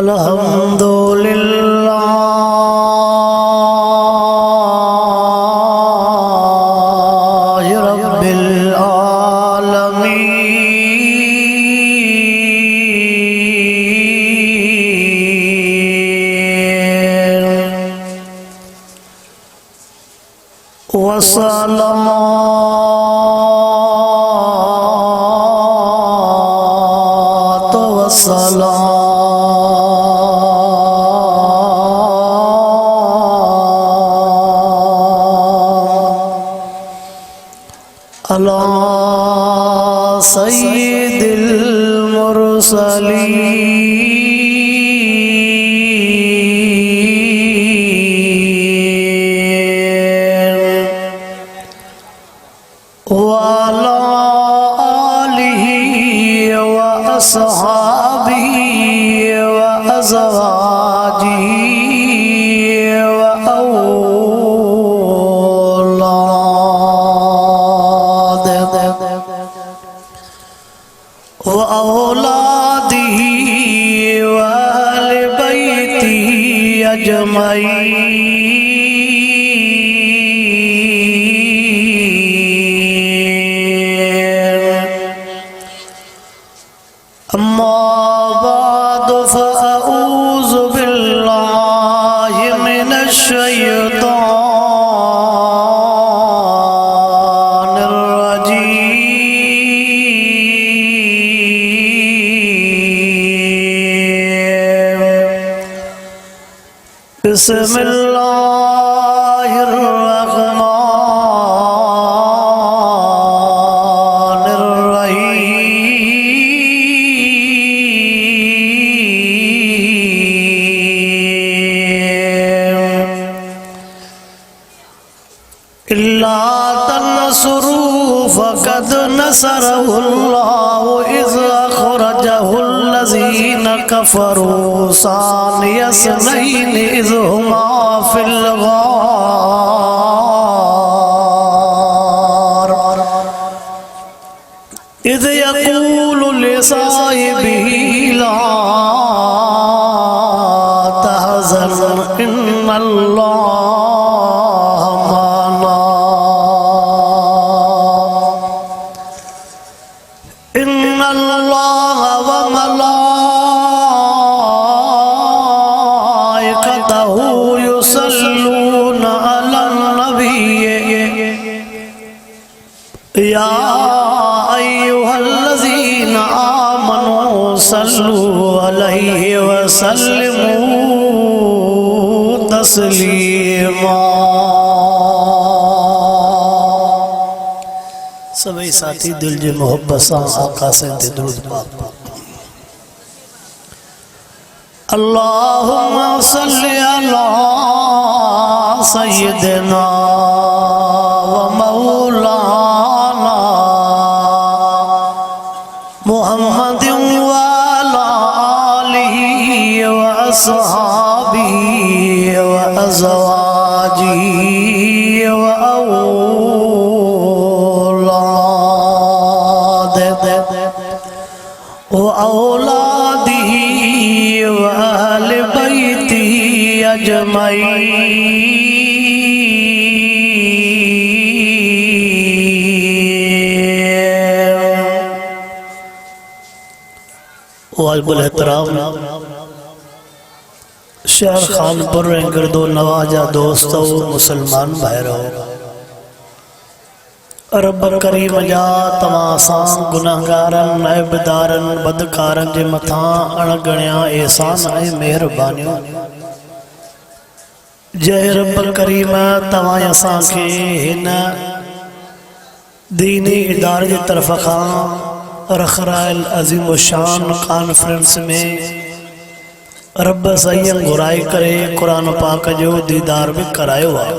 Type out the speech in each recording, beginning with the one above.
अल्हम्दुलिल्लाह रब्बिल आलमीन वस्सलातु वस्सलाम अला सय्यिदिल मुरसलीन व अला आलिहि व अस्हाबिहि व अज़वाजिहि व औलादिही व अहले बैतिही अजमईन। अम्मा बाद फ़अऊज़ु बिल्लाहि मिनश शैतानिर रजीम। बिस्मिल्लाहिर रहमानिर रहीम। इल्ला तन्सुरूहु फ़क़द नसरहुल्लाहु इज़ अख़रजहुल्लज़ीना कफ़रू सानियस्नैनि इज़ हुमा फ़िल ग़ार इज़ यक़ूलु लिसाहिबिही ला तहज़न इन्नल्लाह माना इन्नल्लाह व मलाइकतहु युसल्लूना अलन नबी या अय्युहल्लज़ीना आमनू सल्लू अलैहि व सल्लिमू तस्लीमा। सभी साथी दिल जे मोहब्बत सां आका से दुरूद पाक। अल्लाहुम्मा सल्लि अला सय्यिदिना व मौलाना मुहम्मदिन व अला आलिहि व अस्हाबिहि व अज़वाजिहि व औलादिही व अहले बैतिही अजमईन। वाजिबुल एहतराम शहर खानपुर गिरदो नवाजा दोस्तों मुसलमान भाइरो रब करीम जा तमासां गुनाहगारन ऐबदारन बदकारन जे मथां अणगणिया एहसान ऐं मेहरबानियूं जय रब करीम तव्हां असांखे हिन दीनी इदारे जी तरफ़ खां रखराइल अज़ीम शान कॉन्फ्रेंस में रब सही घुराई करे कुरान पाक जो दीदार भी करायो आहे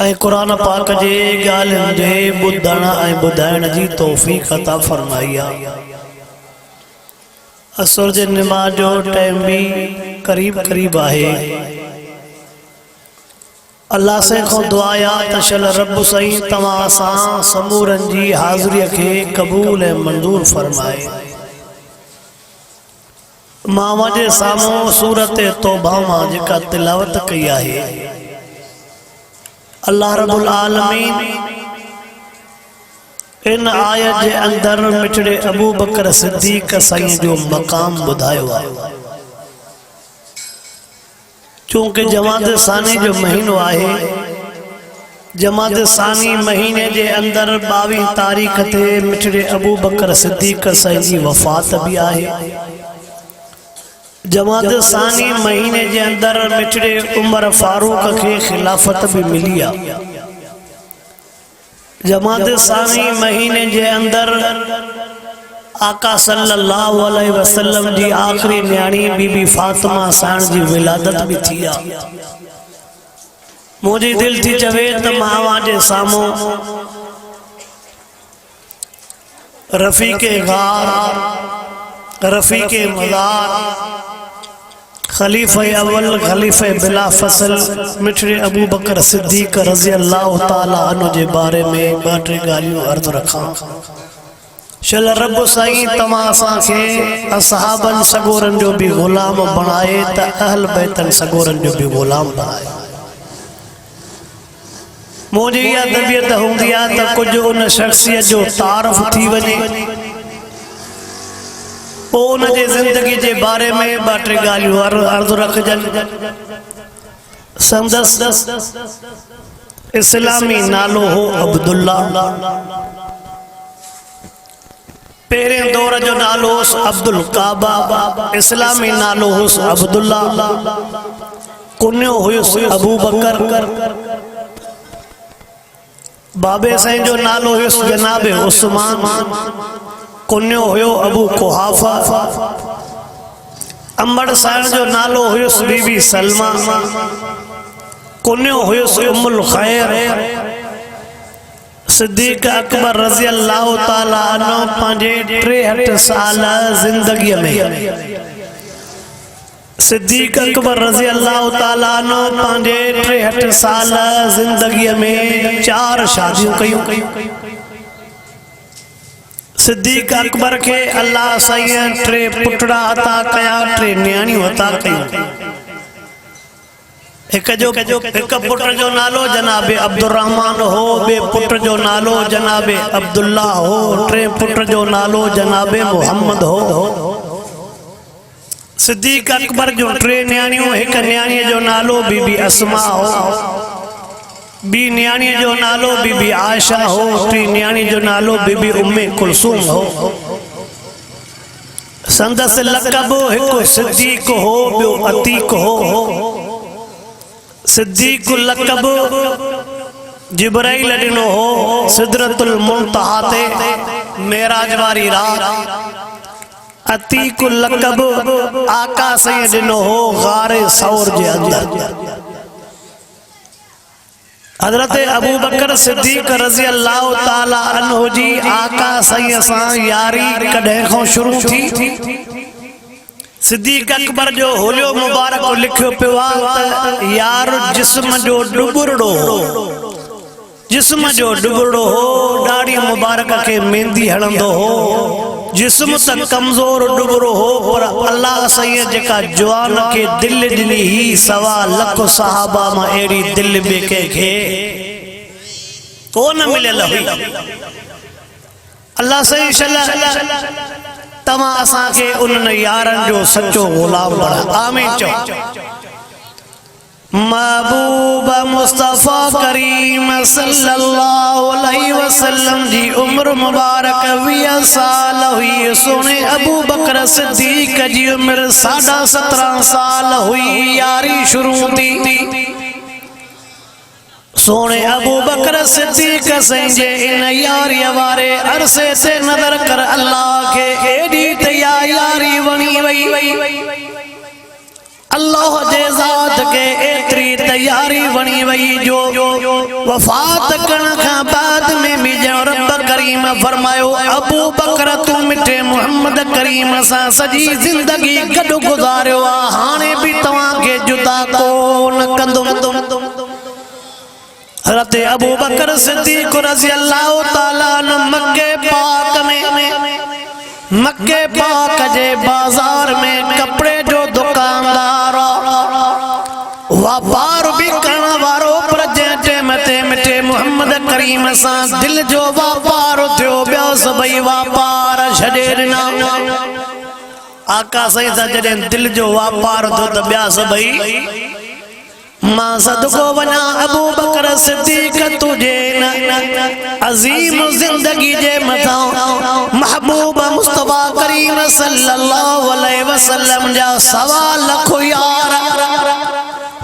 ऐं कुरान पाक जे ॻाल्हियुनि जे ॿुधण ऐं ॿुधाइण जी तौफ़ीक़ अता फरमाई आहे। असुर जे निमाज़ जो टाइम भी करीब करीब आहे। अल्लाह से को दुआ त शल रब सही तव्हां सां समूरनि जी हाज़िरीअ खे क़बूल ऐं मंज़ूर फरमाए। मां जे साम्हूं सूरत तौबा मां जेका तिलावत कई आहे, अल्लाह रब्बुल आलमीन इन आयत जे अंदर मिठड़े अबू बकर सिद्दीक साईं जो मकाम बुधायो आहे। चूंकि जमात सानी जो महीनो आहे, जमात सानी महीने जे अंदर 22 तारीख ते मिठड़े अबू बकर सिद्दीक साईं जी वफ़ात भी आहे। जमात सानी महीने जे अंदर मिठड़े उमर फारूक के खिलाफत भी मिली आहे। जमात सानी महीने जे अंदर आका सल्लल्लाहु अलैहि वसल्लम जी आखिरी न्याणी बीबी फातिमा साण जी विलादत भी थी आहे। मुझी दिल थी चवे त मां जे साम्हूं रफ़ीक़े गार, रफ़ीक़े मज़ार, खलीफ़े अव्वल खलीफ़े बिला फसल मिठड़े अबू बकर सिद्दीक रज़ी अल्लाह ताला अन्हु जे बारे में 2-3 ॻाल्हियूं अर्ज़ रखां। चल रब साईं तव्हां असांखे असहाबन सगोरन जो भी ग़ुलाम बणाए त अहल बैतन सगोरन जो भी ग़ुलाम बणाए। मुझे इहा तबियत हूंदी आहे त कुझु उन शख्सियत जो तारफ़ थी वञे, पोइ उन जे ज़िंदगी जे बारे में 2-3 ॻाल्हियूं अर्ज़ रखजनि। संदस इस्लामी नालो हो अब्दुल्ला। पहिरें दौर जो नालो हो अब्दुल काबा, इस्लामी नालो हो अब्दुल्ला, कुन्यो हुयुसि अबू बकर। बाबे साईं जो नालो हुयुसि जनाबे उस्मान, कुन्यो हुयो अबू कुहाफा। अंबड़ साईं जो नालो हुयुसि बीबी सलमा, कुन्यो हुयुसि उम्मुल खैर। सिद्दीक अकबर रज़ी अल्लाह ताला अन्हु पंहिंजे 63 साल ज़िंदगी में, सिद्दीक अकबर रज़ी अल्लाह ताला अन्हु पंहिंजे 63 साल ज़िंदगी में 4 शादियूं कयूं। सिद्दीक अकबर के अल्लाह साईं 3 पुटड़ा अता कया, 3 न्याणियूं अता कयूं। एक पुट जो नालो जनाबे अब्दुर्रहमान हो, बे पुट जो नालो जनाबे अब्दुल्ला हो, 3 पुट जो नालो जनाबे मोहम्मद हो। सिद्दीक अकबर जो 3 न्याणियों, एक न्याणी जो नालो बीबी अस्मा हो, बी न्याणी जो नालो बीबी आयशा हो, 3 न्याणी जो नालो बीबी उम्मे कुलसूम हो। संदस लक़ब एक सिद्दीक हो, बो अतीक हो। सिद्दीक लक़ब जिब्राइल ॾिनो हो सिदरतुल मुंतहा ते मेराज वारी रात। अतीक लक़ब आका साईं ॾिनो हो गारे सौर जे अंदर। हज़रत अबू बकर सिद्दीक रज़ी अल्लाह ताला अन्हु जी आका साईं सां यारी कॾहिं खां शुरू थी। सिद्दीक अकबर जो होलियो मुबारक लिखियो पियो आहे यार जिस्म जो डुबुरड़ो हो, जिस्म जो डुबुरड़ो हो, दाढ़ी मुबारक के मेहंदी हणंदो हो। जिस्म त कमजोर डुबुरो हो, पर अल्लाह साईं जेका जवान के दिल ॾिनी ही 1.25 लख सहाबा मां अहिड़ी दिल ॿिए कंहिंखे कोन मिलियल हुई। अल्लाह साईं तव्हां असांखे उन्हनि यारनि जो सच्चो ग़ुलाम बणायो। आमीन चओ। महबूब मुस्तफ़ा करीम सल्लल्लाहु अलैहि वसल्लम जी उम्र मुबारक 20 साल हुई। सोने अबू बकर सिद्दीक जी उम्र 17.5 साल हुई। यारी शुरू थी। सोने अबू बकर सिद्दीक संजे इन यारी वारे अरसे से नजर कर अल्लाह के एडी तैयारी वणी वई। अल्लाह जे ज़ात के एतरी तैयारी वणी वई जो वफात करण खां बाद में भी रब करीम फरमायो अबू बकर तू मिठे मोहम्मद करीम सां सजी जिंदगी गॾु गुज़ारियो आ, हाणे भी तव्हां के जुदा कोन कंदुमि। हज़रत अबू बकर सिद्दीक रज़ी अल्लाह ताला मक्के पाक जे बाजार में कपड़े करीम सा दिल जो वापार थियो ॿिया सभई वापार छॾे ॾिना आका सही सा जॾहिं दिल जो वापार थियो त ॿिया सभई मां सदको वञा अबू बकर सिद्दीक तुझे अजीम जिंदगी जे मथां महबूब मुस्तफा करीम सल्लल्लाहु अलैहि वसल्लम जा सवा लख यार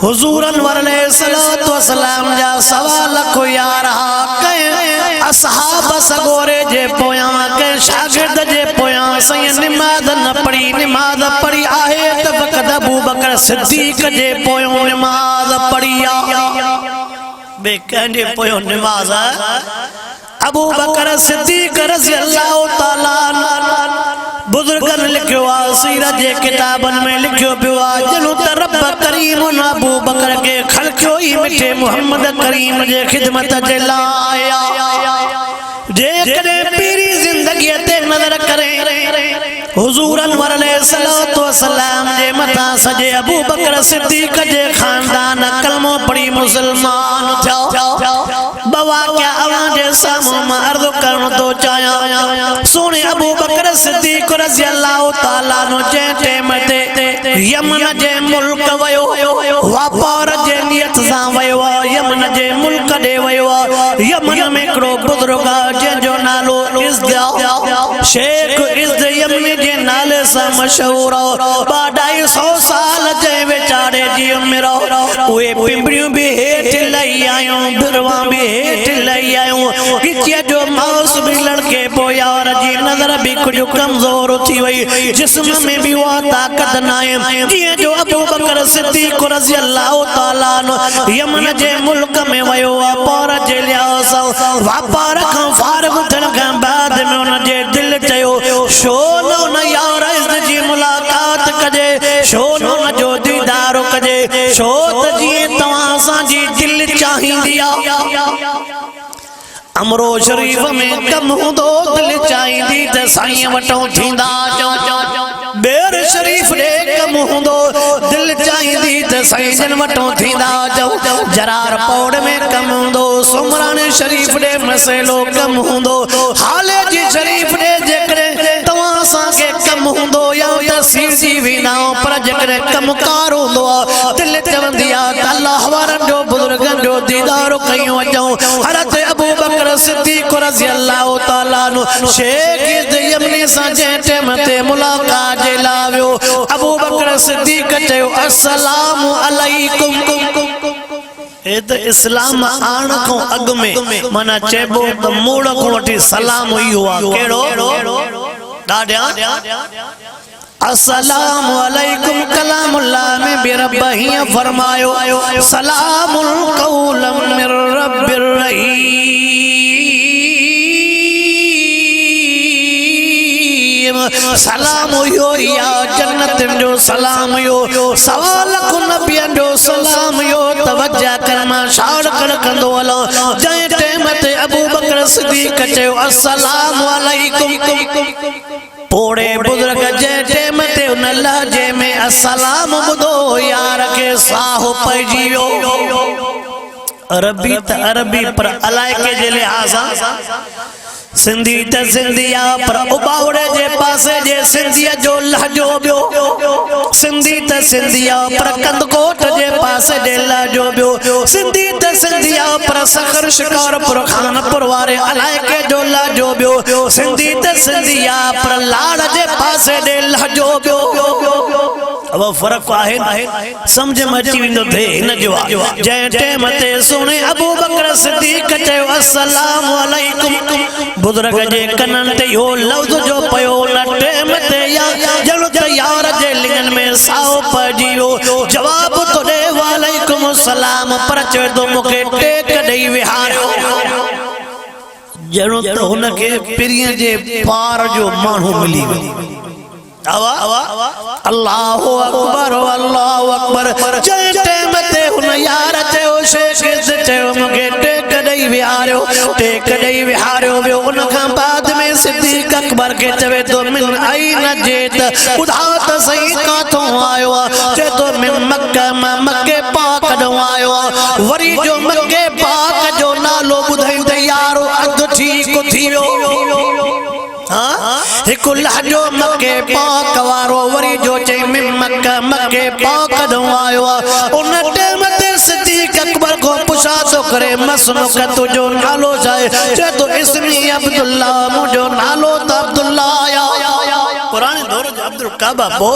हुजूरन अलैहिस्सलातु वस्सलाम जा सवा लख यार कई असहाब सगोरे जे पोयां के शागिर्द जे पोयां सही नमाज न पढ़ी आहे त वक़्त अबू बकर सिद्दीक जे पोयों नमाज पढ़ी आ बे कंहिंजे पोयों नमाज अबू बकर सिद्दीक रज़ी अल्लाह ताला बुजुर्गन लिखियो आ सीरत जे किताबन में लिखियो पियो आ जनो त रब करीम अबू बकर के खलखियो ई मिठे मोहम्मद करीम जे खिदमत जे लाइ जे करे पीरी जिंदगी ते नजर करे हुजूरन अलैहिस्सलातु वस्सलाम जे मथा सजे अबू बकर सिद्दीक जे खानदान कलमो पढ़ी मुसलमान थियो बवा क्या अवां जे सामू मां अर्ज़ करण तो चाया सोने अबू बकर सिद्दीक रज़ी अल्लाह ताला नो जे टेम ते यमन जे मुल्क वयो वापार जे नियत सा वयो यमन जे मुल्क दे वयो यमन में हिकड़ो बुजुर्ग जे जो नालो इज़्द शेख इज़्द यमन जे नाले सा मशहूर 250 साल जे विचारे जी उम्र ओए पिंबड़ियों भी हेठ लई आयो बिरवा भी हेठ लई आयो किचे जो माउस भी लड़के पोया और जी नजर भी कुछ कमजोर थी वई जिस्म में भी वो ताकत नाए ये जो अबू बकर सिद्दीक रज़ी अल्लाह ताला नो यमन जे मुल्क में वयो वापार जे लिहाज़ वापार खां फारग थियण खां बाद में उन जे दिल चयो शो न यार इज़्द जी मुलाकात कजे शो न जो दीदार कजे शो त जी तवां सा जी दिल चाहिंदी आ अमरो शरीफ में कम हुंदो दिल चाहिंदी त साईं वटो थींदा बेर शरीफ दे कम हुंदो दिल चाहिंदी त साईं जन वटो थींदा जरार पौड़ में कम हुंदो सुमरान शरीफ दे मसलो कम हुंदो हाले जी शरीफ दे जेकरे तवां सा के कम हुंदो या तसीर जी विना पर जेकरे कम कार हुंदो दिल चवंदी आ अल्लाह वारन जो बुजुर्गन जो दीदार कयूं अचूं हज़रत अबू बकर सिद्दीक रज़ी अल्लाह ताला नो शेख इज़्द यमनी सा जे टेम ते मुलाकात जे लावियो अबू बकर सिद्दीक चयो अस्सलामु अलैकुम ए त इस्लाम आण को अग में माना चेबो त मूड़ को वठी सलाम इहो आ केड़ो ॾाढा अस्सलामु अलैकुम कलामुल्लाह में बिरब्बही फरमायो सलामुल कौलम मिर रब्बिर रहीम सलाम यो या जन्नत जो सलाम यो सवाल को नबियन जो सलाम यो तवज्जा करमा शार कर कंदो अलो जय टेम ते अबू बकर सिद्दीक चयो अस्सलामु अलैकुम पोड़े बुजुर्ग जे टेम ते उन लहजे में अस्सलाम बुधो यार के साहो पइजियो अरबी त अरबी पर अलाए के जे लिहाज़ सिंधी त सिंधिया पर उबावड़े जे पासे जे सिंधिया जो लहजो बियो सिंधी त सिंधिया पर कंदकोट जे पासे जे लहजो बियो सिंधी त सिंधिया पर सखर शिकारपुर खानपुर वारे अलाइके जो लहजो बियो सिंधी त सिंधिया पर लाड़ जे पासे जे लहजो बियो अब फर्क आहे समझ में अची वेंदो थे हिन जो जंहिं टेम ते सोने अबू बकर सिद्दीक चयो अस्सलामु अलैकुम बुजुर्ग जे कनन ते यो लफ्ज़ जो पयो न टेम ते या जणो त यार जे लिंगन में साओ पइजियो जवाब तो दे वालेकुम सलाम पर चयो तो मूंखे टेक ॾेई विहारियो जणो त हुनखे पिरीअ जे पार जो माण्हू मिली वियो अल्लाहु अकबर जय टेम ते हुन यार चयो शेख चयो मूंखे टेक ॾेई विहारियो वियो उन खां बाद में सिद्दीक अकबर के चवे तो मिन आई न जेत ॿुधाओ त सही काथों आयो चए तो मिन मक्का मां मक्के पाक ॾों आयो वरी जो मक्के पाक जो नालो नालो बुधाई तैयार अध ठीक थी वियो हिकु लाजो मके पाक वारो वरी जो चई में मके पाक दो आयो उन टाइम ते सिद्दीक अकबर को पुछा तो करे मसनो का तुझो नालो जाए जे तो इसमी अब्दुल्ला मुझो नालो तो अब्दुल्ला आया पुराने दौर जो अब्दुल काबा बो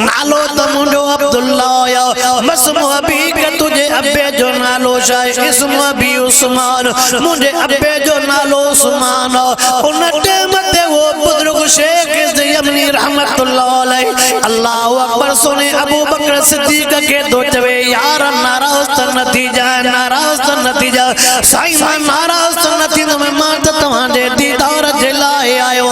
नालो तो मुझो अब्दुल्ला आया मसमो अभी का तुझे अब्बे जो नालो जाए इसम अभी उस्मान मुझे अब्बे जो नालो उस्मान उन टाइम ते वो बुजुर्ग शेख यमनी रहमतुल्लाह अलैहि अल्लाहु अकबर सुने अबू बकर सिद्दीक के दो चवे यार नाराज त नतीजा साईं मां नाराज त नतीजा में मां त तवांजे दीदार जे लाए आयो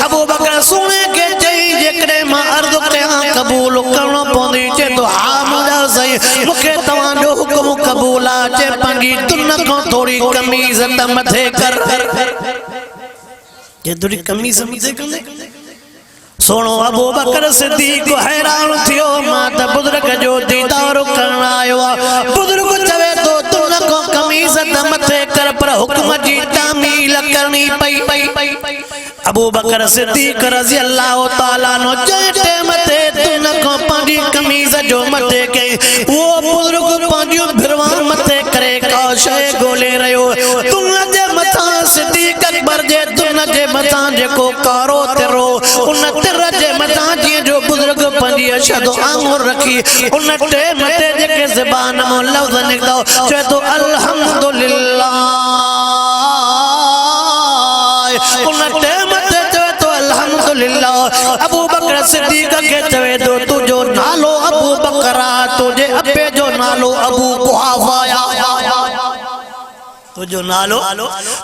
अबू बकर सुने के चई जेकरे मां अर्ज कया कबूल करणो पवंदी चे तो हा मुंहिंजा सही मूंखे तव्हांजो हुकुम कबूल आ चे पंहिंजी तुन खां थोड़ी कमीज़ त मथे कर ये थोड़ी कमीज़ मथे कर सोनो अबू बकर सिद्दीक हैरान थियो मां त बुजुर्ग जो दीदार करण आयो बुजुर्ग चवे तो तुन को कमीज़ त मथे कर पर हुक्म जी तामील करनी पई अबू बकर सिद्दीक रज़ी अल्लाह ताला नो जे मथे तुन को पांजी कमीज़ जो मथे के वो बुजुर्ग पांजी भिरवा मथे करे का शय गोले रयो तुन जे मथा सिद्दीक अकबर जे तुन जे मथा जेको कारो तेरो उन तिर जे मथा जी जो बुजुर्ग पांजी अशद आंगुर रखी उन टे मथे जेके ज़बान मो लफ्ज़ निकतो जे तो अल्हम्दुलिल्लाह उन टे मथे जे तो अल्हम्दुलिल्लाह अबू बकर सिद्दीक के चवे तो तुझो नालो अबू बकरा तुझे अब्बे जो नालो अबू कुहाफा तुझो नालो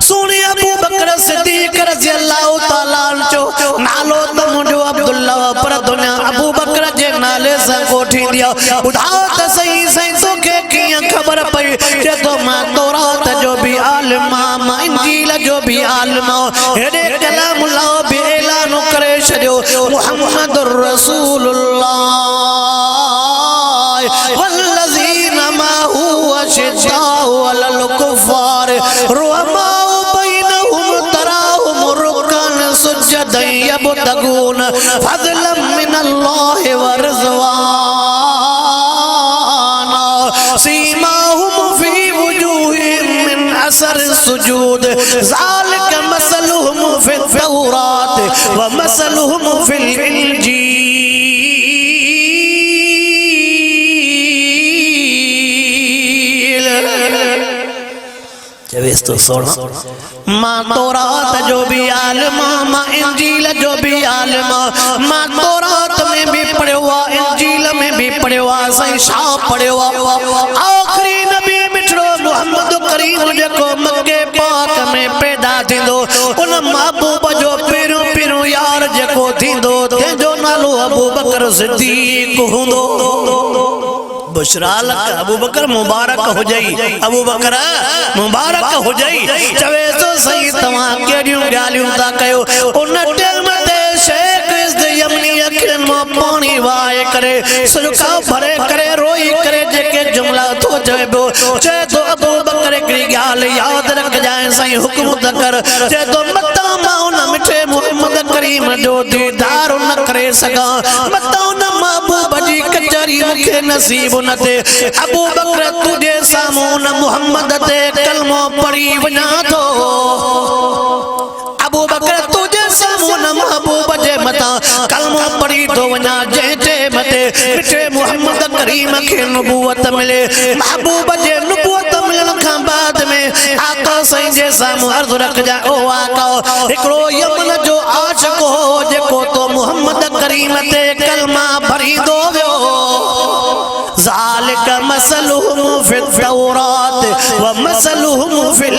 सुनी अबू बकर सिद्दीक रज़ी अल्लाह ताला जो नालो तो मुझो अब्दुल्ला पर दुनिया अबू बकर जे नाले से कोठी दिया बुधाओ त सही तो के किया खबर पई जे तो मां तौरात जो भी आलिमा मां इंजील जो भी आलिमा हेडे कलामुल्लाह भी ऐलान करे छयो मुहम्मदुर रसूलुल्लाह वल्लज़ीना माहू अशिद्दाउ अलल कुफ़ार रुहमाउ बैनहुम तराहुम रुकन सुज्जदन यब्तगून फज़लन मिनल्लाहि व रिज़वाना सीमाहुम फी वजूहिहिम मिन असर सुजूद ज़ालिका मसलुहुम फित तौरात व मसलुहुम फिल इंजील तो सोना मां तौरात जो भी आलिमा मां इंजील जो भी आलिमा मां तौरात में भी पढ़ियो इंजील में भी पढ़ियो सही शाह पढ़ियो आखिरी नबी मिठड़ो मोहम्मद करीम जेको मक्के पाक में पैदा थींदो उन महबूब जो पिरो यार जेको थींदो तेजो नालो अबू बकर सिद्दीक हुंदो बुशरा लक अबू बकर मुबारक हो जाई अबू बकर मुबारक हो जाई चवे तो सही तवा केडियो गालियों ता कयो उन टाइम ते शेख यमनी अखिन मो पानी वाए करे सुलका भरे करे रोई करे जेके जुमला तो जबो चे तो अबू बकर की गाल याद रख जाए सही हुक्म तकर चे तो मता मां न मिठे मोहम्मद करीम जो दीदार न करे सका मता न महबूब जी कचरी मुखे नसीब न थे अबू बकर तुझे सामून मोहम्मद ते कलमो पढ़ी वना तो अबू बकर तुझे सामून महबूब जे मता कलमो पढ़ी तो वना जे मते मिठे मोहम्मद करीम के नबूवत मिले महबूब जे नबूवत मिलन का बाद में आका सही जे सामू अर्ज रख जा ओ आका एकरो यमन जो आशिक हो जेको तो मोहम्मद करीम ते कलमा भरी दो व्यो ज़ालिका मसलुहुम फित तौरात व मसलुहुम फिल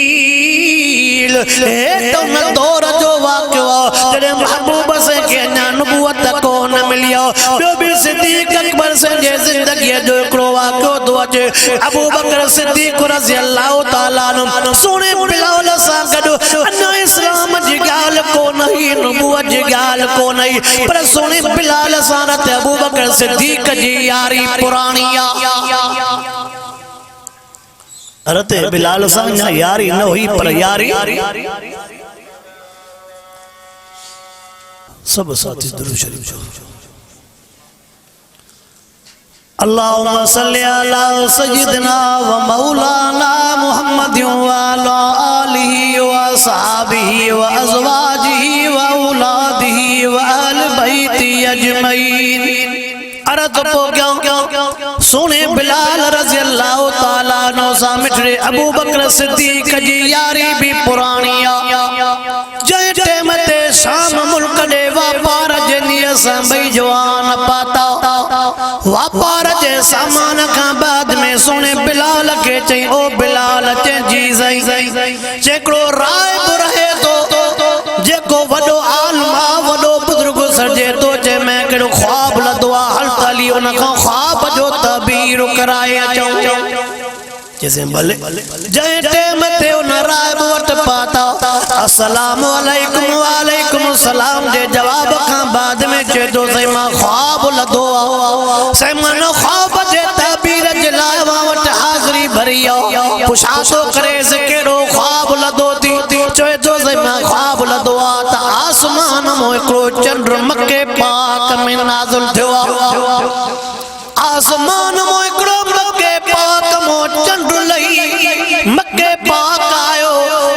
इंजील ए तो न दौर जो वाक़ियो जड़े महबूब से के नबूवत को न मिलियो बे भी सिद्दीक अकबर से जे जिंदगी जो एकरो वाक़ियो तो अचे अबू बकर सिद्दीक रज़ी अल्लाह ताला नु सुने बिलाल सा गडो अन इस्लाम जी गाल को नहीं नबूवत जी गाल को नहीं पर सुने बिलाल सा रत अबू बकर सिद्दीक जी यारी पुरानी अरते बिलाल सां यारी न हुई पर यारी सब साथी दुरूद शरीफ जो अल्लाहुम्मा सल्ली अला सय्यिदिना व मौलाना मुहम्मद व अला आलिहि व असहाबिहि व अज़वाजिहि व औलादिहि व अहल बैति अजमईन। अर्ज़ को क्या सोने बिलाल रज़ी अल्लाह ताला नो सा मिठड़े अबू बकर सिद्दीक जी यारी भी पुरानी जय टेम ते शाम मुल्क दे वापार जे नियस भई जवान पाता वापार जे सामान का बाद में सोने बिलाल के चई ओ बिलाल चे जी सही जेकड़ो राय रहे तो जेको वडो आलमा वडो बुजुर्ग सजे तो जे मैं केड़ो ख्वाब लदवा हल ताली उन का ख्वाब जो तबीर कराए अचो जैसे भले जय टेम ते उन राय वट पाता अस्सलाम वालेकुम वालेकुम सलाम जे जवाब का बाद में चे तो सही मां ख्वाब लदो से मन ख्वाब जे तबीर जलावा वट हाजिरी भरियो पुछा तो करे से केड़ो ख्वाब लदो थी चोए तो सही मां ख्वाब लदो ता आसमान मो एकड़ो चंद्र मक्के पाक में नाज़िल थियो आसमान मो एकड़ो मक्के पाक मो चंद्र लही मक्के पाक आयो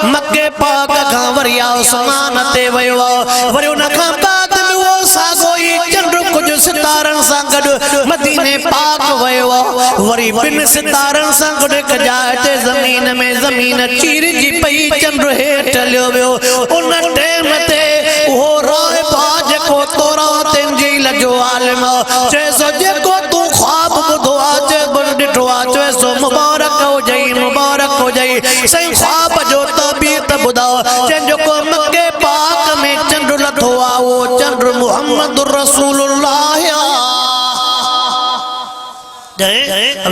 मक्के पाक का वरिया आसमान ते वयो वरी उन का बाद में वो सागोई चंद्र कुछ सितारन सा गड मदीने पाक वयो वरी बिन सितारन सा गड कजाए ते जमीन चीर जी पई चंद्र हेठ लियो वियो उन टेम ते वो राय बाज को तोरा तेंजील जो आलिम चेसो जेको तू ख्वाब बुधो आचे बन डिठो आचे सो मुबारक हो जाई सही ख्वाब जो तबीत बुधाओ चंजो को मक्के पाक में चंद्र लथो वो चंद्र मुहम्मद रसूलुल्लाह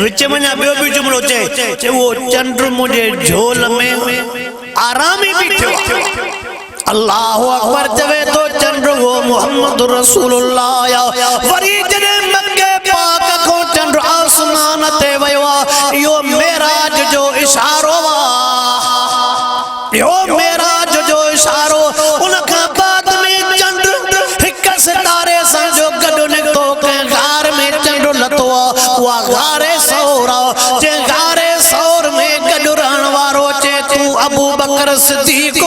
विच में ॿियो बि जुमलो चए वो चंद्र मुझे झोल में आरामी बीठो अल्लाहु अकबर चवे तो चंद्र वो मुहम्मद रसूलुल्लाह वरी जने मक्के पाक को चंद्र आसमान ते वयो यो मेराज जो इशारो यो मेराज जो इशारो उन का बाद में चंद्र हिक सितारे सा जो गडो निकतो के गार में चंद्र लतो वा गारे सौरा जे गारे सौर में गडो रहण वारो चे तू अबू बकर सिद्दीक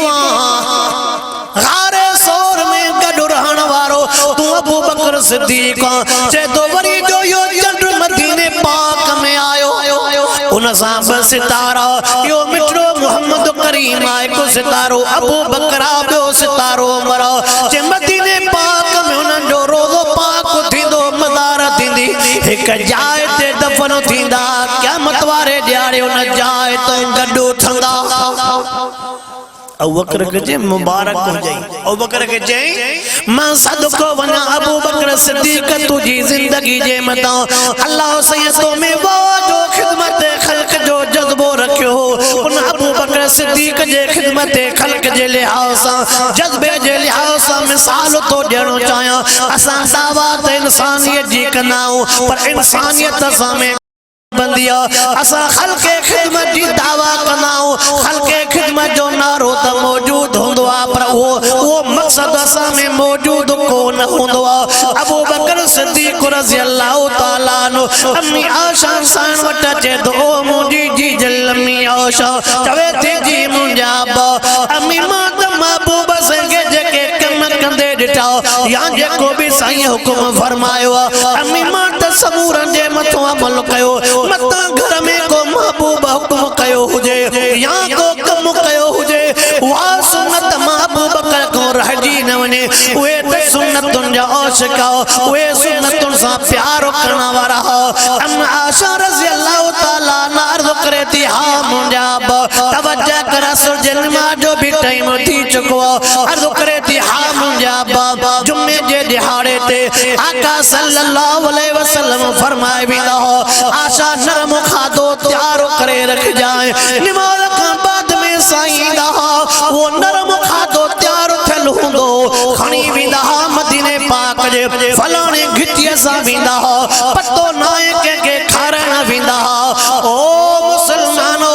गारे सौर में गडो रहण वारो तू अबू बकर सिद्दीक चे तो वरी जो यो चंद्र मदीने पाक में आयो उन साब सितारा यो मिठड़ो मोहम्मद करीम आए को सितारो अबू बकरा बो सितारो मरा चे मदीने पाक में उन जो रोज़ो पाक थींदो मज़ार थींदी एक जाए ते दफन थींदा क़यामत वारे ॾियारे उन जाए तो गडो थंदा अबू बकर के जे मुबारक हो जाई अबू बकर के जे मां सदको वना अबू बकर सिद्दीक तुझी जिंदगी जे मता अल्लाह सैयदों में वो जो खिदमत खल्क जो जज्बो रखियो उन अबू बकर सिद्दीक जे खिदमत खल्क जे लिहाज सा जज्बे जे लिहाज सा मिसाल तो ॾियणो चाहियां असां दावा त इंसानियत जी कंदाऊं पर इंसानियत असां में बंदिया असा खल्के खिदमत जी दावा कनाओ खल्के खिदमत जो नारो त मौजूद होंदो पर वो मकसद असा में मौजूद कोन होंदो अबू बकर सिद्दीक रज़ी अल्लाह ताला नो अम्मी आशा सान वट चे तो मुंजी जी जलमी आशा चवे थी जी मुंजा बा अम्मी मात महबूब संगे जेके कम कंदे डिठा या जेको भी साईं हुक्म फरमायो अम्मी मात समूरन जे मथो अमल कयो मता घर में को महबूब हुक्म कयो हुजे या को कम कयो हुजे वा सुन्नत महबूब कर को रहजी न वने वे त सुन्नतुन जा आशिका वे सुन्नतुन सा प्यार करना वाला अम आशा रज़ी अल्लाह ताला नार्द करे थी हां मुंजा तवज्जो कर सुजन मा जो भी टाइम थी चुको अर्ज करे थी हां मुंजा जुम्मे जे दिहाड़े ते आका सल्लल्लाहु अलैहि वसल्लम फरमाए भी आशा नरम खादो तैयार करे रख जाए नमाज का बाद में साईं दा वो नरम खादो तैयार थियल हुंदो खणी विंदा मदीने पाक जे फलाणे घिटिया सा विंदा पतो नाए के खारण विंदा ओ मुसलमानो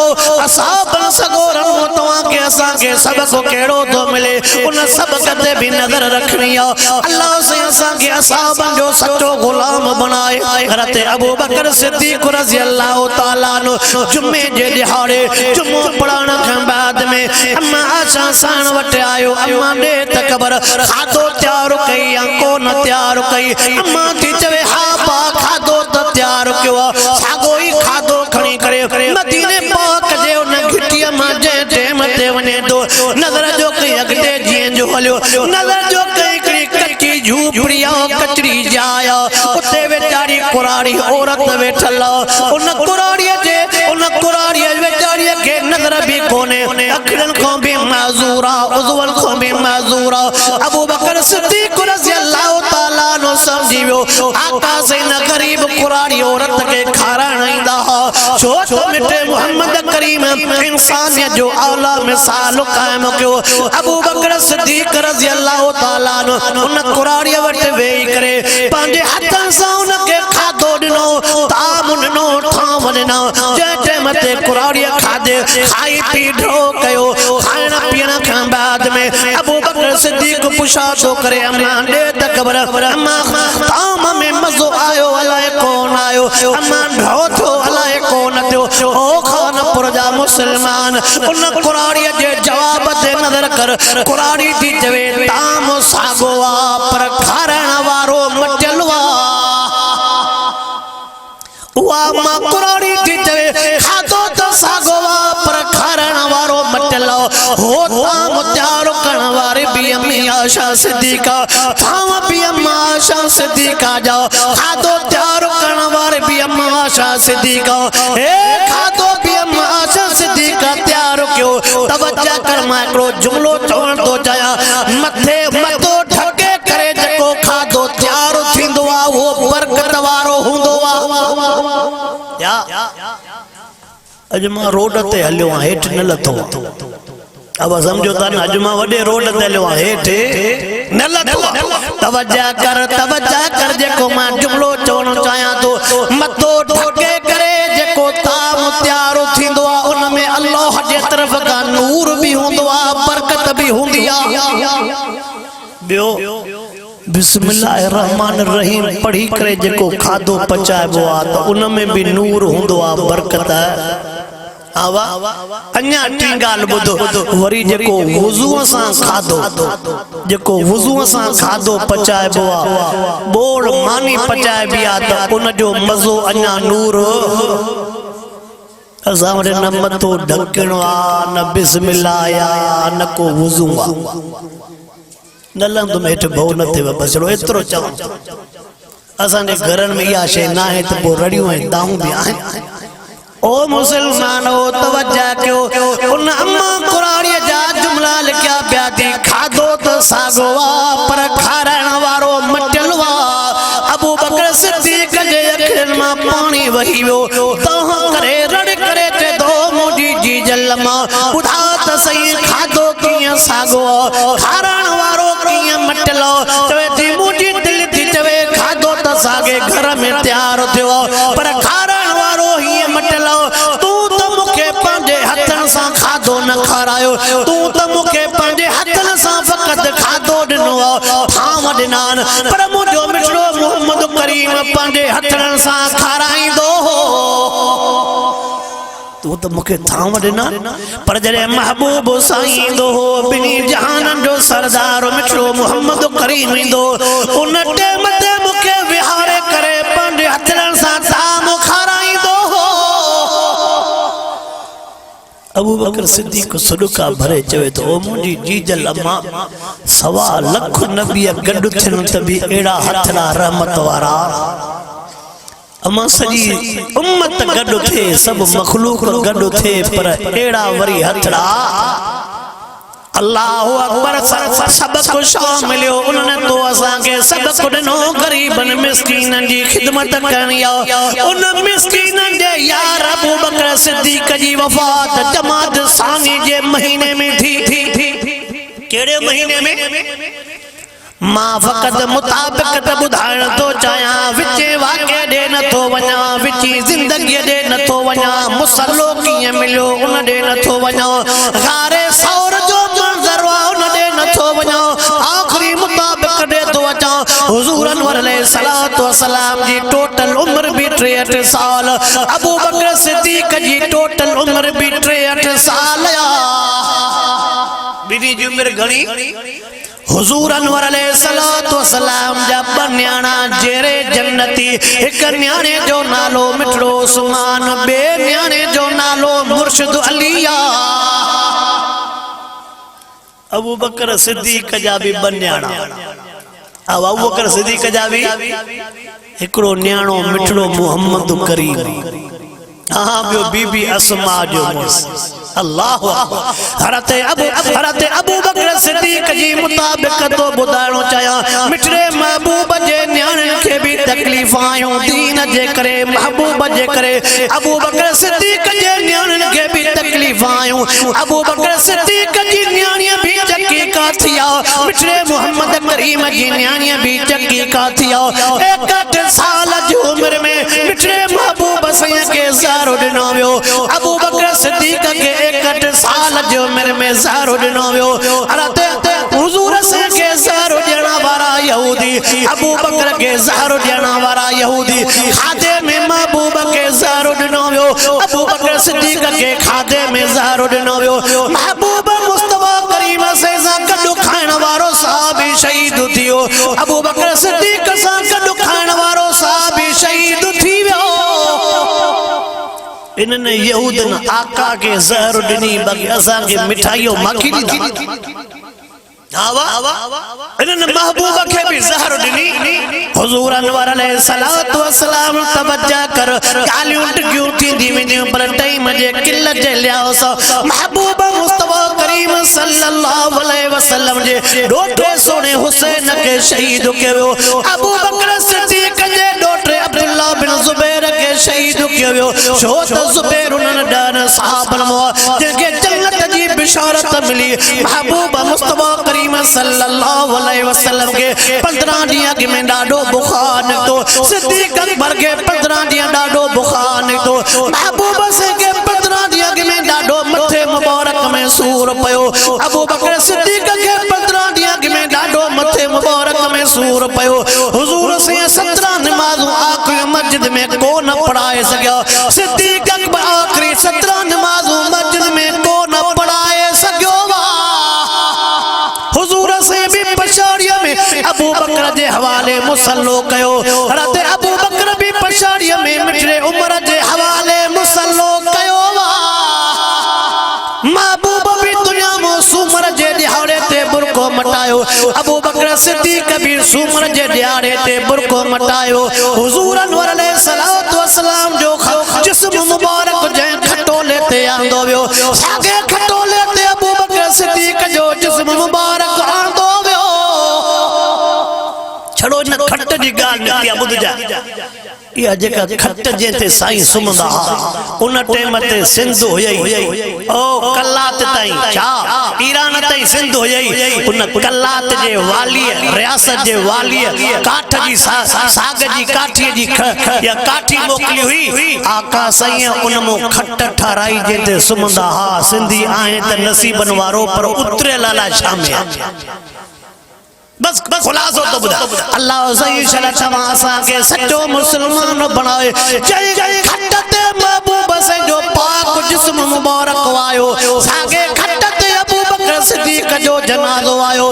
असां के सबक केड़ो तो मिले उन सबक ते भी नजर रखनी है अल्लाह से असां के असहाबन जो सच्चो गुलाम बनाए हज़रत अबू बकर सिद्दीक रज़ी अल्लाह तआला नो जुम्मे जे दिहाड़े जुम्मो पढ़ण के बाद में अम्मा आशा सान वट आयो अम्मा ने तकबर खादो तैयार कई या को न तैयार कई अम्मा थी चवे हा पा खादो त तैयार कयो सागो ही खादो खणी करे मदीने पाक जे उन घिटिया मां जे टेम ते वने दो नजर जो कई अगते जीं जो हलियो नजर जो कई कच्ची झूपड़िया कचरी जाया उते बेचारी कुराड़ी औरत वेठल उन कुराड़ी बेचारी के नजर भी कोने अखरन को भी माजूरा उज़वल को भी माजूरा अबू बकर सिद्दीक रज़ी अल्लाह तआला नो समझियो आका से न करीब कुराड़ी औरत के खारण आइंदा छो तो मिटे मोहम्मद करीम इंसानियत जो आला मिसाल कायम कयो अबू बकर सिद्दीक रज़ी अल्लाह तआला नो उन कुराड़ी वट वेई करे पांजे हथन से उन के खादो दिनो ताम दिनो ठाम दिनो जे मते कुराड़ी खादे खाई पी ढो कयो खाना पीना के बाद में अबू बकर सिद्दीक पुछा तो करे अम्मा दे तकबर अम्मा ताम में मजो आयो अलाए कौन आयो अम्मा ढो तो अलाए कौन थियो ओ खानपुर जा मुसलमान उन कुराड़ी जे जवाब ते नजर कर कुराड़ी थी चवे ताम सागोवा पर खारण वारो मटलवा वा मां कुराड़ी थी चवे खादो त सागोवा पर खारण वारो मटलो हो ताम तैयार करण वारे भी अम्मी आशा सिद्दीका थाम भी अम्मा आशा सिद्दीका जा खादो तैयार करण वारे भी अम्मा आशा सिद्दीका ए खादो भी अम्मा आशा सिद्दीका तैयार क्यों तवज्जो कर मां एकड़ो जुमलो चवण तो चाया मथे मतो ढके करे जको खादो तैयार थींदो आ वो बरकत वारो हुंदो आ या अजमा रोड ते हलियो हेठ न लथो अब समझो था अजमा वडे रोड ते हलियो हेठ न लथो तवज्जो कर जेको मां जुमलो चवण चाया तो मतो ढके करे जेको ताम तैयार थींदो आ उन में अल्लाह जे तरफ का नूर भी हुंदो आ बरकत भी हुंदी आ बियो बिस्मिल्लाहिर्रहमानिर्रहीम पढ़ी करे जेको खादो पचाइबो आ त उन में भी नूर हुंदो आ बरकत आवा अन्या टी गाल बुधो वरी जेको वुज़ू सां खादो जेको वुज़ू सां खादो पचाइबो आ बोड़ मानी पचाइबी आ त उन जो मज़ो अन्या नूर असां वटि न मथो ढकणो आ न बिस्मिल्लाह आ न को वुज़ू आ न लंद में हेठ भो न थिए बस एतिरो चवां असांजे घरनि में इहा शइ न आहे त पोइ रड़ियूं ऐं दाऊं बि आहिनि ओ मुसलमान ओ तवज्जो कयो उन अम्मा कुराड़ी जा जुमला लिखया पिया थी खादो त सागो आ पर खारण वारो मटलवा अबू बकर सिद्दीक जे अखियुनि मां पाणी वही वियो तव्हां करे रड़ करे ते दो मुंहिंजी जी जल मां ॿुधा त सही खादो कीअं सागो खारण वारो कीअं मटलो चवे थी मुंहिंजी दिलि थी चवे खादो त सागे घर में तैयार थियो पर खारण वारो हीअं मटलो तू त मूंखे पंहिंजे हथनि सां खादो न खारायो तू त मूंखे पंहिंजे हथनि सां फ़क़त खादो ॾिनो थाम ॾिना पर मुंहिंजो मिठड़ो मोहम्मद करीम पंहिंजे हथनि सां खाराईंदो तू तो मुखे थाम ॾिना पर जॾहिं महबूब साईं ईंदो हो ॿिन्ही जहाननि जो सरदार मिठड़ो मोहम्मद करीम ईंदो उन टेम ते मुखे विहारे करे पंहिंजे हथनि सां थाम खाराईंदो हो अबू बकर सिद्दीक सदका भरे चवे तो ओ मुंहिंजी जीजल अम्मा 1.25 लख नबी गॾु थियनि त बि अहिड़ा हथड़ा रहमत वारा अमा सजी उम्मत गॾु थे सब मखलूक गॾु थे पर एड़ा वरी हथड़ा अल्लाहु अकबर सबक शामिलियो उन्होंने तो असा के सबक ॾिनो गरीबन मिस्कीनन जी खिदमत करनी उन मिस्कीनन जे यार अबू बकर सिद्दीक जी वफात जमात सानी जे महीने में थी केड़े महीने में मां फकत मुताबिक बुधाइण तो चाया विचे वाके दे न तो वना विची जिंदगी दे न तो वना मुसल्लो किए मिलो उन दे न तो वना गारे सौर जो मंज़र वाओ नदे नथो वञो आखिरी मुताबिक कॾे तो अचां हुजूर अनवर अलैहिस्सलातु वस्सलाम जी टोटल उम्र भी 63 साल अबू बकर सिद्दीक जी टोटल उम्र भी 63 साल बिनी जी उम्र घणी हुजूर अनवर अलैहिस्सलातु वस्सलाम जा न्याणा जेरे जन्नती एक न्याणे जो नालो मिठड़ो उस्मान बे न्याणे जो नालो मुर्शिद अलिया अबू बकर सिद्दीक जा भी न्याणा अब अबू बकर सिद्दीक जा भी एकड़ो न्याणो मिठड़ो मोहम्मद करीम हाँ बियो बीबी अस्मा जो अल्लाह हरते अबू बकर सिद्दीक जी मुताबिक तो बुधाणो चाया मिठड़े महबूब जे न्याणे के भी तकलीफ आयो दीन जे करे महबूब जे करे अबू बकर सिद्दीक जे न्याणे के भी तकलीफ आयो अबू बकर सिद्दीक जी न्याणी भी चक्की का थिया मिठड़े मोहम्मद करीम जी न्याणी भी चक्की का थिया 61 साल जी उम्र में मिठड़े महबूब सैया के ज़ारो दिनो वियो अबू बकर सिद्दीक के 61 साल जी उम्र में ज़ारो दिनो वियो हरते हुजूर से के ज़ारो देना वाला यहूदी अबू बकर के ज़ारो देना वाला यहूदी खाते में महबूब के ज़ारो दिनो वियो अबू बकर सिद्दीक के खाते में ज़ारो दिनो वियो महबूब मुस्तफा करीम से गॾु खाइण वारो सहाबी शहीद थियो अबू बकर सिद्दीक सां गॾु खाइण वारो सहाबी शहीद थी वियो इन्हनि यहूदन आका के ज़हर दिनी बाकी असा के मिठाइयों माखी दी इन्हनि महबूब के भी ज़हर दिनी हुजूर अनवर अलैहिस्सलातु वस्सलाम तवज्जो कर गालियों टिकियों थींदी वञियूं पर टाइम जे किल जे लिहाज़ महबूब मुस्तफा करीम सल्लल्लाहु अलैहि वसल्लम जे ॾोटे सोने हुसैन के शहीद कयो अबू बकर सिद्दीक जे ॾोटे अब्दुल्ला बिन ज़ुबैर के शहीद कयो छो त ज़ुबैर उन्हनि ॾहनि सहाबनि मां जंहिंखे जन्नत जी बिशारत मिली महबूब मुस्तफा करीम सल्लल्लाहु अलैहि वसल्लम के 15 ॾींहं अॻु में ॾाढो बुखार निकितो सिद्दीक अकबर के 15 ॾींहं ॾाढो बुखार निकितो महबूब से के 15 ॾींहं अॻु में ॾाढो मथे मुबारक में सूर पयो अबू बकर सिद्दीक के 15 ॾींहं अॻु में ॾाढो मथे मुबारक में सूर पयो हुजूर से 17 नमाज़ूं आखिरी मस्जिद में को न पढ़ाए सकिया सिद्दीक अकबर आखिरी 17 नमाज़ूं मस्जिद में को न पढ़ाए सकियो हुजूर से भी पछाड़िया में अबू बकर जे हवाले मुसल्लो कयो हरते अबू बकर भी पछाड़िया में मिठड़े उमर जे हवाले मुसल्लो कयो महबूब भी दुनिया में सूमर जे दिहाड़े ते बुरको मटायो अबू बकर सिद्दीक भी सूमर जे दिहाड़े ते बुरको मटायो हुजूर अनवर अलैहिस्सलातु वस्सलाम जो जिस्म मुबारक जे खटोले ते आंदो वियो सागे खटोले ते अबू बकर सिद्दीक जो जिस्म मुबारक आंदो वियो छड़ो न खट जी गाल निकती बुध जा या जेका खट जे ते साईं सुमंदा उन टाइम ते सिंध हुई ओ कलात ताई छा ईरान ताई सिंध हुई उन कलात जे वाली रियासत जे वाली काठ जी साग जी काठी जी या काठी मोकली हुई आका साईं उन मो खट ठाराई जे ते सुमंदा हा सिंधी आहे त नसीबन वारो पर उतरे लाला शामिया बस खुलासो तो बुधा अल्लाह सही शला तमासा के सच्चो मुसलमान बनाए जय जय खटते महबूब से जो पाक जिस्म मुबारक आयो सागे खटते अबू बकर सिद्दीक जो जनाजो आयो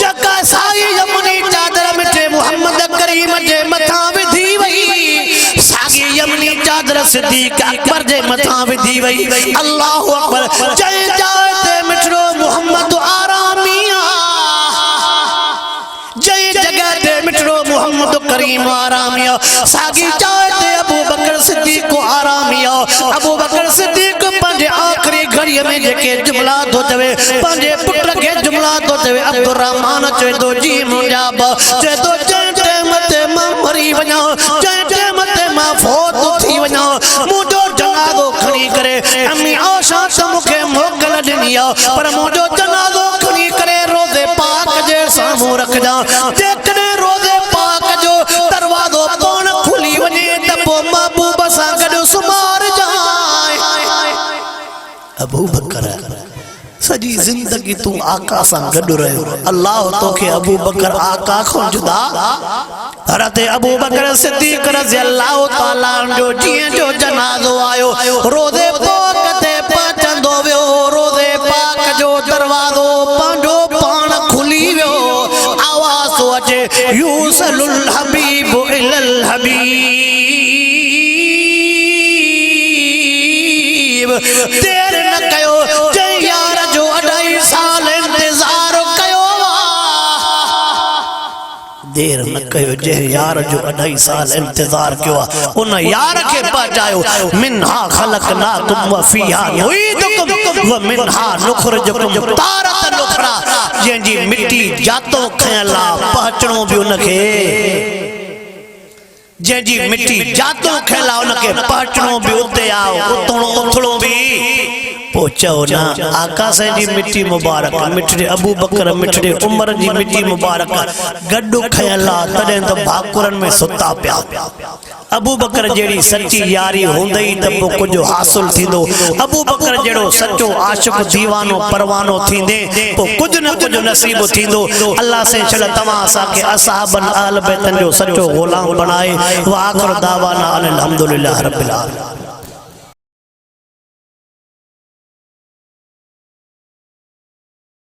जका साई यमनी चादर मिठे मोहम्मद करीम जे मथा विधी वई सागी यमनी चादर सिद्दीक अकबर जे मथा विधी वई अल्लाहु अकबर जय जाते मिठड़ो मोहम्मद आरामिया जय जगह ते मिठड़ो मोहम्मद करीम आरामिया सागी चाहते अबू बकर सिद्दीक को आरामिया अबू बकर सिद्दीक पंजे आखिरी घड़ी में जेके जुमला तो चवे पंजे पुत्र के जुमला तो चवे अब्दुर्रहमान चवे तो जी मुजाब चवे तो जंटे मते मां मरी वना जंटे मते मां फौत थी वना मुजो जनाजो खणी करे अम्मी आशा मुखे मोकल दिनिया पर मुजो जनाजो खणी करे रोजे पाक जे सामू रख जा देखने रोजे पाक जो दरवाजो कौन खुली वने तपो महबूब सा गडो सुमार जाए अबू बकर सजी जिंदगी तू आका सां गॾु रहियो अल्लाह तोखे अबू बकर आका खां जुदा हज़रत अबू बकर सिद्दीक़ रज़ी अल्लाह ताला जो जीअं जो जनाज़ो आयो रोज़े पाक ते पहुचंदो वियो रोज़े पाक जो दरवाज़ो पंहिंजो पाण खुली वियो आवाज़ अचे यूसलुल हबीब इलल हबीब देर न कयो जंहिं यार जो 2.5 साल इंतजार कयो देर न कयो जंहिं यार जो 2.5 साल इंतजार कयो उन यार के पहुंचायो मिन्हा खलकनाकुम व फीहा नुईदुकुम व मिन्हा नुखरिजुकुम तारतन उखरा जंहिंजी मिट्टी जातो खयल पहुचणो भी उनखे जंहिंजी मिट्टी जातो खेला उनके पहुचणो भी उते आओ उतणो उथणो भी पहुचो ना आका जी मिट्टी मुबारक मिठड़े अबू बकर मिठड़े उमर जी मिट्टी मुबारक गड्डो खयला तॾहिं तो भाकुरन में सुता पिया अबू बकर जेड़ी सच्ची यारी होंदई त पोइ कुछ हासिल थींदो अबू बकर जेड़ो सच्चो आशिक दीवानो परवानो थींदे पोइ कुछ न कुछ नसीब थींदो अल्लाह से चल तमा असा के असहाबन आल बैतन जो सच्चो गुलाम बनाए व आखिर दावाना अल्हम्दुलिल्लाह रब्बिल आलमीन।